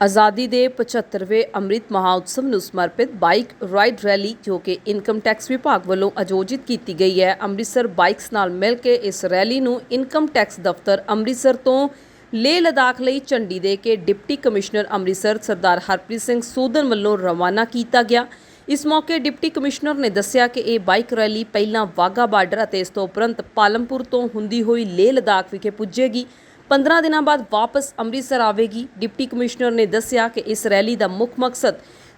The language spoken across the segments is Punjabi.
ਆਜ਼ਾਦੀ ਦੇ 75ਵੇਂ ਅੰਮ੍ਰਿਤ ਮਹਾਉਤਸਵ ਨੂੰ ਸਮਰਪਿਤ ਬਾਈਕ ਰਾਈਡ ਰੈਲੀ ਜੋ ਕਿ ਇਨਕਮ ਟੈਕਸ ਵਿਭਾਗ ਵੱਲੋਂ ਆਯੋਜਿਤ ਕੀਤੀ ਗਈ ਹੈ। ਅੰਮ੍ਰਿਤਸਰ ਬਾਈਕਸ ਨਾਲ ਮਿਲ ਕੇ ਇਸ ਰੈਲੀ ਨੂੰ ਇਨਕਮ ਟੈਕਸ ਦਫ਼ਤਰ ਅੰਮ੍ਰਿਤਸਰ ਤੋਂ ਲੇਹ ਲਦਾਖ ਲਈ ਝੰਡੀ ਦੇ ਕੇ ਡਿਪਟੀ ਕਮਿਸ਼ਨਰ ਅੰਮ੍ਰਿਤਸਰ ਸਰਦਾਰ ਹਰਪ੍ਰੀਤ ਸਿੰਘ ਸੂਦਨ ਵੱਲੋਂ ਰਵਾਨਾ ਕੀਤਾ ਗਿਆ। ਇਸ ਮੌਕੇ ਡਿਪਟੀ ਕਮਿਸ਼ਨਰ ਨੇ ਦੱਸਿਆ ਕਿ ਇਹ ਬਾਈਕ ਰੈਲੀ ਪਹਿਲਾਂ ਵਾਘਾ ਬਾਰਡਰ ਅਤੇ ਇਸ ਤੋਂ ਉਪਰੰਤ ਪਾਲਮਪੁਰ ਤੋਂ ਹੁੰਦੀ ਹੋਈ ਲੇਹ ਲਦਾਖ ਵਿਖੇ ਪੁੱਜੇਗੀ। 15 ਦਿਨਾਂ ਬਾਅਦ ਵਾਪਸ ਅੰਮ੍ਰਿਤਸਰ ਆਵੇਗੀ। ਡਿਪਟੀ ਕਮਿਸ਼ਨਰ ਨੇ ਦੱਸਿਆ ਕਿ ਇਸ ਰੈਲੀ ਦਾ ਮੁੱਖ ਮਕਸਦ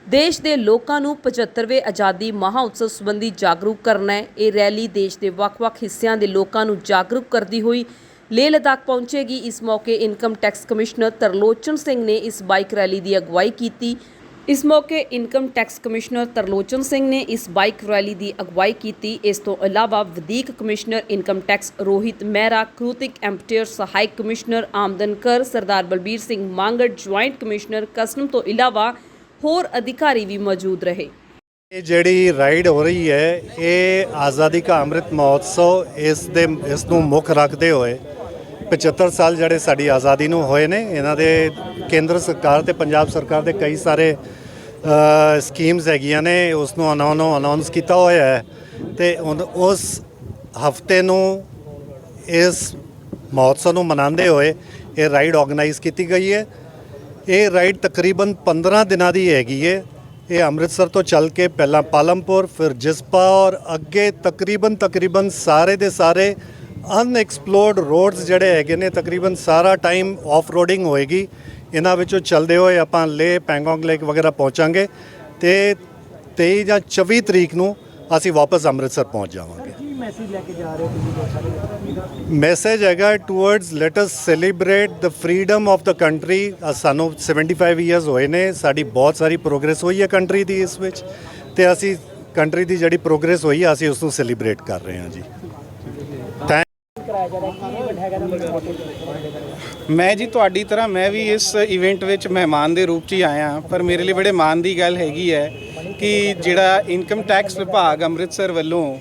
ਦੇਸ਼ ਦੇ ਲੋਕਾਂ ਨੂੰ 75ਵੇਂ ਆਜ਼ਾਦੀ ਮਹਾਉਤਸਵ ਸੰਬੰਧੀ ਜਾਗਰੂਕ ਕਰਨਾ ਹੈ। ਇਹ ਰੈਲੀ ਦੇਸ਼ ਦੇ ਵੱਖ-ਵੱਖ ਹਿੱਸਿਆਂ ਦੇ ਲੋਕਾਂ ਨੂੰ ਜਾਗਰੂਕ ਕਰਦੀ ਹੋਈ ਲੇਹ ਲਦਾਖ ਪਹੁੰਚੇਗੀ। ਇਸ ਮੌਕੇ income tax commissioner Tarlochan Singh ਨੇ ਇਸ ਬਾਈਕ ਰੈਲੀ ਦੀ ਅਗਵਾਈ ਕੀਤੀ। ਇਸ ਮੌਕੇ income tax commissioner Tarlochan Singh ਨੇ ਇਸ ਬਾਈਕ ਰੈਲੀ ਦੀ ਅਗਵਾਈ ਕੀਤੀ। ਇਸ ਤੋਂ ਇਲਾਵਾ ਵਧੀਕ commissioner income tax Rohit Mehra, Kruthik ਐਂਪਟੀਅਰ ਸਹਾਇਕ ਕਮਿਸ਼ਨਰ ਆਮਦਨ ਕਰ Sardar Balbir Singh Mangar, joint commissioner custom ਤੋਂ ਇਲਾਵਾ ਹੋਰ ਅਧਿਕਾਰੀ ਵੀ ਮੌਜੂਦ ਰਹੇ। ਇਹ ਜਿਹੜੀ ਰਾਈਡ ਹੋ ਰਹੀ ਹੈ ਇਹ ਆਜ਼ਾਦੀ ਕਾ ਅੰਮ੍ਰਿਤ ਮਹੋਤਸਵ ਇਸ ਨੂੰ ਮੁੱਖ ਰੱਖਦੇ ਹੋਏ 75 ਸਾਲ ਜਿਹੜੇ ਸਾਡੀ ਆਜ਼ਾਦੀ ਨੂੰ ਹੋਏ ਨੇ, ਇਹਨਾਂ ਦੇ ਕੇਂਦਰ ਸਰਕਾਰ ਤੇ ਪੰਜਾਬ ਸਰਕਾਰ ਦੇ ਕਈ ਸਾਰੇ ਸਕੀਮਸ ਹੈਗੀਆਂ ਨੇ, ਉਸ ਨੂੰ ਅਨਾਉਂਸ ਕੀਤਾ ਹੋਇਆ ਹੈ ਤੇ ਉਸ ਹਫਤੇ ਨੂੰ ਇਸ ਮਹੋਤਸਵ ਨੂੰ ਮਨਾਉਂਦੇ ਹੋਏ ਇਹ ਰਾਈਡ ਆਰਗੇਨਾਈਜ਼ ਕੀਤੀ ਗਈ ਹੈ। ਇਹ ਰਾਈਡ ਤਕਰੀਬਨ 15 ਦਿਨਾਂ ਦੀ ਹੈਗੀ ਹੈ। ਇਹ ਅੰਮ੍ਰਿਤਸਰ ਤੋਂ ਚੱਲ ਕੇ ਪਹਿਲਾਂ ਪਾਲਮਪੁਰ, ਫਿਰ ਜਿਸਪਾ ਔਰ ਅੱਗੇ ਤਕਰੀਬਨ ਸਾਰੇ ਦੇ ਸਾਰੇ ਅਨਐਕਸਪਲੋਰਡ ਰੋਡਸ ਜਿਹੜੇ ਹੈਗੇ ਨੇ, ਤਕਰੀਬਨ ਸਾਰਾ ਟਾਈਮ ਆਫ ਰੋਡਿੰਗ ਹੋਏਗੀ। ਇਹਨਾਂ ਵਿੱਚੋਂ ਚੱਲਦੇ ਹੋਏ ਆਪਾਂ ਲੇਹ, ਪੈਂਗੋਂਗ ਲੇਕ ਵਗੈਰਾ ਪਹੁੰਚਾਂਗੇ ਤੇ 23 ਜਾਂ 24 ਤਰੀਕ ਨੂੰ ਅਸੀਂ ਵਾਪਸ ਅੰਮ੍ਰਿਤਸਰ ਪਹੁੰਚ ਜਾਵਾਂਗੇ। ਕੀ ਮੈਸੇਜ ਲੈ ਕੇ ਜਾ ਰਹੇ ਹੋ ਤੁਸੀਂ? ਮੈਸੇਜ ਹੈਗਾ towards let us celebrate the freedom of the country. ਸਾਨੂੰ 75 ਇਅਰਸ ਹੋਏ ਨੇ, ਸਾਡੀ ਬਹੁਤ ਸਾਰੀ ਪ੍ਰੋਗਰੈਸ ਹੋਈ ਹੈ ਕੰਟਰੀ ਦੀ ਇਸ ਵਿੱਚ, ਤੇ ਅਸੀਂ ਕੰਟਰੀ ਦੀ ਜਿਹੜੀ ਪ੍ਰੋਗਰੈਸ ਹੋਈ ਹੈ ਅਸੀਂ ਉਸ ਨੂੰ ਸੈਲੀਬ੍ਰੇਟ ਕਰ ਰਹੇ ਹਾਂ ਜੀ। ਮੈਂ ਜੀ ਤੁਹਾਡੀ ਤਰ੍ਹਾਂ ਮੈਂ ਵੀ ਇਸ ਇਵੈਂਟ ਵਿੱਚ ਮਹਿਮਾਨ ਦੇ ਰੂਪ 'ਚ ਹੀ ਆਇਆ, ਪਰ ਮੇਰੇ ਲਈ ਬੜੇ ਮਾਣ ਦੀ ਗੱਲ ਹੈਗੀ ਹੈ ਕਿ ਜਿਹੜਾ ਇਨਕਮ ਟੈਕਸ ਵਿਭਾਗ ਅੰਮ੍ਰਿਤਸਰ ਵੱਲੋਂ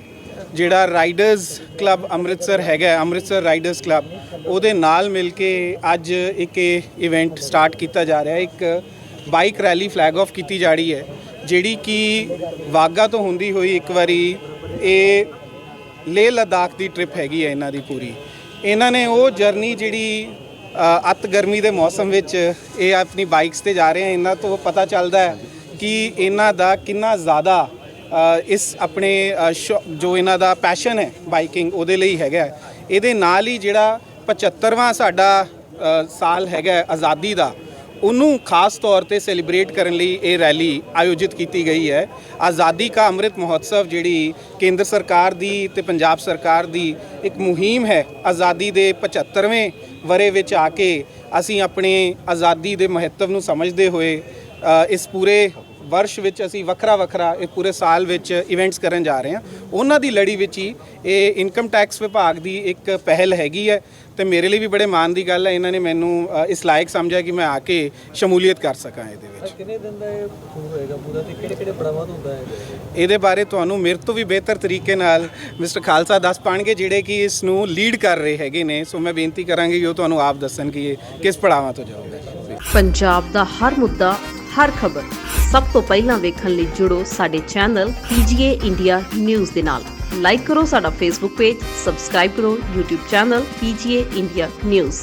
ਜਿਹੜਾ ਰਾਈਡਰਸ ਕਲੱਬ ਅੰਮ੍ਰਿਤਸਰ ਹੈਗਾ, ਅੰਮ੍ਰਿਤਸਰ ਰਾਈਡਰਸ ਕਲੱਬ, ਉਹਦੇ ਨਾਲ ਮਿਲ ਕੇ ਅੱਜ ਇੱਕ ਇਵੈਂਟ ਸਟਾਰਟ ਕੀਤਾ ਜਾ ਰਿਹਾ ਹੈ। ਇੱਕ ਬਾਈਕ ਰੈਲੀ ਫਲੈਗ ਆਫ ਕੀਤੀ ਜਾ ਰਹੀ ਹੈ ਜਿਹੜੀ ਕਿ ਵਾਗਾ ਤੋਂ ਹੁੰਦੀ ਹੋਈ ਇੱਕ ਵਾਰੀ ਇਹ ਲੇਹ ਲਦਾਖ ਦੀ ਟ੍ਰਿਪ ਹੈਗੀ ਹੈ ਇਹਨਾਂ ਦੀ ਪੂਰੀ। ਇਹਨਾਂ ਨੇ ਉਹ ਜਰਨੀ ਜਿਹੜੀ ਅੱਤ ਗਰਮੀ ਦੇ ਮੌਸਮ ਵਿੱਚ ਇਹ ਆਪਣੀ ਬਾਈਕਸ ਤੇ ਜਾ ਰਹੇ ਆ। ਇਹਨਾਂ ਤੋਂ ਪਤਾ ਚੱਲਦਾ ਹੈ ਕਿ ਇਹਨਾਂ ਦਾ ਕਿੰਨਾ ਜ਼ਿਆਦਾ ਇਸ ਆਪਣੇ ਜੋ ਇਹਨਾਂ ਦਾ ਪੈਸ਼ਨ ਹੈ ਬਾਈਕਿੰਗ ਉਹਦੇ ਲਈ ਹੈਗਾ। ਇਹਦੇ ਨਾਲ ਹੀ ਜਿਹੜਾ 75ਵਾਂ ਸਾਡਾ ਸਾਲ ਹੈਗਾ ਆਜ਼ਾਦੀ ਦਾ, ਉਹਨੂੰ ਖਾਸ ਤੌਰ ਤੇ ਸੈਲੀਬ੍ਰੇਟ ਕਰਨ ਲਈ ਇਹ ਰੈਲੀ ਆਯੋਜਿਤ ਕੀਤੀ ਗਈ ਹੈ। ਆਜ਼ਾਦੀ ਕਾ ਅੰਮ੍ਰਿਤ ਮਹੋਤਸਵ ਜਿਹੜੀ ਕੇਂਦਰ ਸਰਕਾਰ ਦੀ ਤੇ ਪੰਜਾਬ ਸਰਕਾਰ ਦੀ ਇੱਕ ਮੁਹਿੰਮ ਹੈ। ਆਜ਼ਾਦੀ ਦੇ 75ਵੇਂ ਵਰ੍ਹੇ ਵਿੱਚ ਆ ਕੇ ਅਸੀਂ ਆਪਣੇ ਆਜ਼ਾਦੀ ਦੇ ਮਹੱਤਵ ਨੂੰ ਸਮਝਦੇ ਹੋਏ ਇਸ ਪੂਰੇ ਵਰਸ਼ ਵਿੱਚ ਅਸੀਂ ਵੱਖਰਾ ਇਹ ਪੂਰੇ ਸਾਲ ਵਿੱਚ ਇਵੈਂਟਸ ਕਰਨ ਜਾ ਰਹੇ ਹਾਂ। ਉਹਨਾਂ ਦੀ ਲੜੀ ਵਿੱਚ ਹੀ ਇਹ ਇਨਕਮ ਟੈਕਸ ਵਿਭਾਗ ਦੀ ਇੱਕ ਪਹਿਲ ਹੈਗੀ ਹੈ ਤੇ ਮੇਰੇ ਲਈ ਵੀ ਬੜੇ ਮਾਣ ਦੀ ਗੱਲ ਹੈ। ਇਹਨਾਂ ਨੇ ਮੈਨੂੰ ਇਸ ਲਾਇਕ ਸਮਝਿਆ ਕਿ ਮੈਂ ਆ ਕੇ ਸ਼ਮੂਲੀਅਤ ਕਰ ਸਕਾਂ ਇਹਦੇ ਵਿੱਚ। ਕਿੰਨੇ ਦਿਨ ਦਾ ਇਹ ਹੋਏਗਾ ਪੂਰਾ ਤੇ ਕਿਹੜੇ ਪੜਾਵਾਂ ਹੁੰਦਾ ਹੈ? ਇਹਦੇ ਬਾਰੇ ਤੁਹਾਨੂੰ ਮੇਰੇ ਤੋਂ ਵੀ ਬਿਹਤਰ ਤਰੀਕੇ ਨਾਲ ਮਿਸਟਰ ਖਾਲਸਾ ਦੱਸ ਪਾਣਗੇ ਜਿਹੜੇ ਕਿ ਇਸ ਨੂੰ ਲੀਡ ਕਰ ਰਹੇ ਹੈਗੇ ਨੇ। ਸੋ ਮੈਂ ਬੇਨਤੀ ਕਰਾਂਗੀ ਕਿ ਉਹ ਤੁਹਾਨੂੰ ਆਪ ਦੱਸਣ ਕਿ ਇਹ ਕਿਸ ਪੜਾਵਾਂ ਤੋਂ ਜਾਊਗਾ। ਪੰਜਾਬ ਦਾ ਹਰ ਮੁੱਦਾ, ਹਰ ਖਬਰ ਸਭ ਤੋਂ ਪਹਿਲਾਂ ਵੇਖਣ ਲਈ ਜੁੜੋ ਸਾਡੇ ਚੈਨਲ PGA ਇੰਡੀਆ ਨਿਊਜ਼ ਦੇ ਨਾਲ। ਲਾਈਕ ਕਰੋ ਸਾਡਾ ਫੇਸਬੁੱਕ ਪੇਜ, ਸਬਸਕ੍ਰਾਈਬ ਕਰੋ YouTube channel PGA India news.